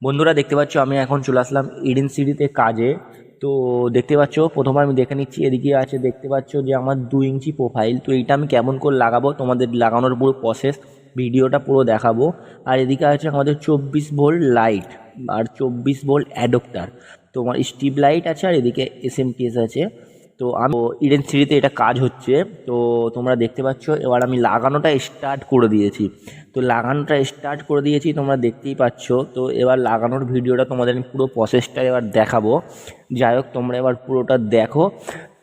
বন্ধুরা দেখতে পাচ্ছ আমি এখন চলে আসলাম ইডেন সিটিতে কাজে। তো দেখতে পাচ্ছ প্রথমে আমি দেখে নিচ্ছি, এদিকে আছে দেখতে পাচ্ছ যে আমার 2 ইঞ্চি প্রোফাইল। তো এইটা আমি কেমন করে লাগাবো তোমাদের লাগানোর পুরো প্রসেস ভিডিওটা পুরো দেখাবো। আর এদিকে আছে আমাদের 24 ভোল্ট লাইট আর 24 ভোল্ট অ্যাডপ্টার, তোমার স্ট্রিপ লাইট আছে আর এদিকে এসএমটিএস আছে। তো আমি ইডেন সিটিতে এটা কাজ হচ্ছে। তো তোমরা দেখতে পাচ্ছ এবার আমি লাগানোটা স্টার্ট করে দিয়েছি। তো লাগানোটা স্টার্ট করে দিয়েছি তোমরা দেখতেই পাচ্ছ। তো এবার লাগানোর ভিডিওটা তোমাদের আমি পুরো প্রসেসটা এবার দেখাবো। যাই হোক তোমরা এবার পুরোটা দেখো।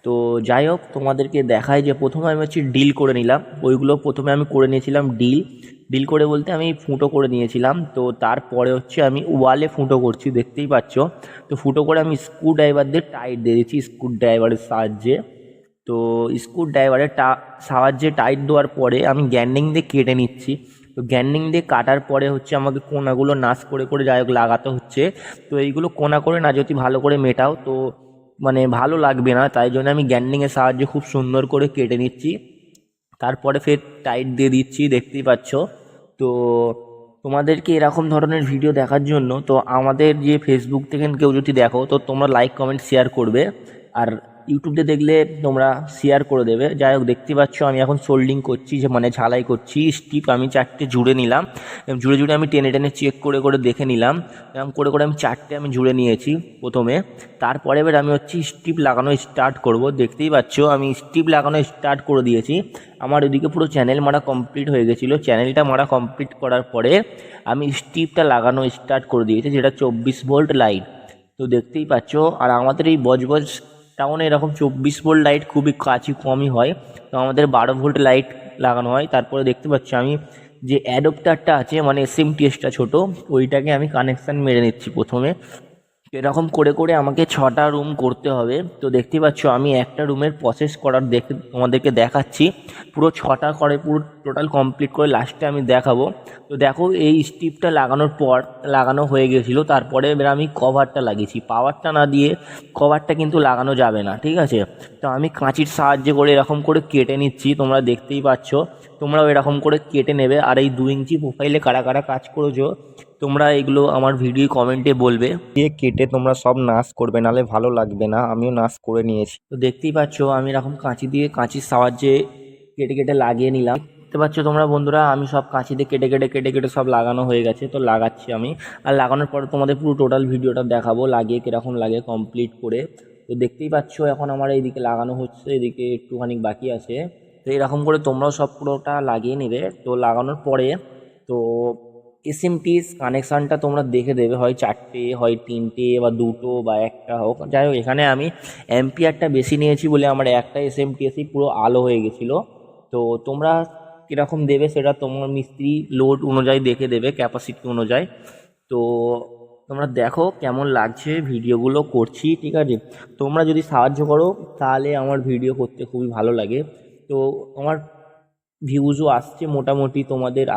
তো যাই হোক তোমাদেরকে দেখাই যে প্রথমে আমি হচ্ছে ডিল করে নিলাম, ওইগুলো প্রথমে আমি করে নিয়েছিলাম ডিল করে বলতে আমি ফুটো করে নিয়েছিলাম। তো তারপরে হচ্ছে আমি ওয়ালে ফুটো করছি দেখতেই পাচ্ছ। তো ফুটো করে আমি স্ক্রু ড্রাইভার দিয়ে টাইট দিয়ে দিচ্ছি স্ক্রু ড্রাইভারের সাহায্যে। তো স্ক্রু ড্রাইভারের সাহায্যে টাইট দেওয়ার পরে আমি গ্যান্ডিং দিয়ে কেটে নিচ্ছি। তো গ্যান্ডিং দিয়ে কাটার পরে হচ্ছে আমাকে কোনাগুলো নাশ করে করে যাই হোক লাগাতে হচ্ছে। তো এইগুলো কোনা করে না যদি ভালো করে মেটাও তো মানে ভালো লাগবে না, তাই জন্য আমি গ্যান্ডিংয়ের সাহায্যে খুব সুন্দর করে কেটে নিচ্ছি। তারপরে ফের টাইট দিয়ে দিচ্ছি দেখতেই পাচ্ছ। তো তোমাদেরকে এরকম ধরনের ভিডিও দেখার জন্য তো আমাদের যে ফেসবুক থেকে কেউ যদি দেখো তো তোমরা লাইক কমেন্ট শেয়ার করবে, আর ইউটিউবে দেখলে তোমরা শেয়ার করে দেবে। যাই হোক দেখতে পাচ্ছ আমি এখন সোল্ডিং করছি, যে মানে ঝালাই করছি। স্টিপ আমি 4টে জুড়ে নিলাম, জুড়ে জুড়ে আমি টেনে টেনে চেক করে করে দেখে নিলাম, এরকম করে করে আমি 4টে আমি জুড়ে নিয়েছি প্রথমে। তারপরে এবার আমি হচ্ছে স্টিপ লাগানো স্টার্ট করব। দেখতেই পাচ্ছ আমি স্টিপ লাগানো স্টার্ট করে দিয়েছি। আমার ওদিকে পুরো চ্যানেল মারা কমপ্লিট হয়ে গেছিলো। চ্যানেলটা মারা কমপ্লিট করার পরে আমি স্টিপটা লাগানো স্টার্ট করে দিয়েছি, যেটা 24 ভোল্ট লাইট। তো দেখতেই পাচ্ছ আর আমাদের এই বজবজ টাউনে এরকম 24 ভোল্ট লাইট খুবই কমই হয়। তো আমাদের 12 ভোল্ট লাইট লাগানো হয়। তারপরে দেখতে পাচ্ছি আমি যে অ্যাডপ্টারটা আছে মানে এসএমটিএসটা ছোট, ওইটাকে আমি কানেকশান মেরে নিচ্ছি প্রথমে। এরকম করে করে আমাকে 6টা রুম করতে হবে। তো দেখতেই পাচ্ছ আমি একটা রুমের প্রসেস করার দেখে তোমাদেরকে দেখাচ্ছি। পুরো 6টা করে পুরো টোটাল কমপ্লিট করে লাস্টে আমি দেখাবো। তো দেখো এই স্টিপটা লাগানোর পর লাগানো হয়ে গেছিলো। তারপরে এবার আমি কভারটা লাগিয়েছি, পাওয়ারটা না দিয়ে কভারটা কিন্তু লাগানো যাবে না, ঠিক আছে। তো আমি কাঁচির সাহায্যে করে এরকম করে কেটে নিচ্ছি, তোমরা দেখতেই পাচ্ছ। তোমরাও এরকম করে কেটে নেবে। আর এই 2 ইঞ্চি প্রোফাইলে কারা কারা কাজ করেছো তোমরা এগুলো আমার ভিডিও কমেন্টে বলবে, দিয়ে কেটে তোমরা সব নাশ করবে, নাহলে ভালো লাগবে না। আমিও নাশ করে নিয়েছি। তো দেখতেই পাচ্ছ আমি এরকম কাঁচির সাহায্যে কেটে কেটে লাগিয়ে নিলাম। দেখতে পাচ্ছ তোমরা বন্ধুরা আমি সব কাঁচি দিয়ে কেটে কেটে কেটে কেটে সব লাগানো হয়ে গেছে। তো লাগাচ্ছি আমি, আর লাগানোর পরে তোমাদের পুরো টোটাল ভিডিওটা দেখাবো লাগিয়ে কীরকম লাগে কমপ্লিট করে। তো দেখতেই পাচ্ছ এখন আমার এইদিকে লাগানো হচ্ছে, এদিকে একটুখানি বাকি আছে। তো এরকম করে তোমরাও সব পুরোটা লাগিয়ে নেবে। তো লাগানোর পরে তো এসএমটিএস কানেকশানটা তোমরা দেখে দেবে, হয় 4টে হয় 3টে বা 2টো বা একটা হোক। যাই হোক এখানে আমি অ্যাম্পিয়ারটা বেশি নিয়েছি বলে আমার একটা এসএমটিএসই পুরো আলো হয়ে গেছিলো। তো তোমরা কীরকম দেবে সেটা তোমার মিস্ত্রি লোড অনুযায়ী দেখে দেবে, ক্যাপাসিটি অনুযায়ী। তো তোমরা দেখো কেমন লাগছে ভিডিওগুলো করছি, ঠিক আছে। তোমরা যদি সাহায্য করো তাহলে আমার ভিডিও করতে খুবই ভালো লাগে। তো আমার ভিউজও আসছে মোটামুটি, তোমাদের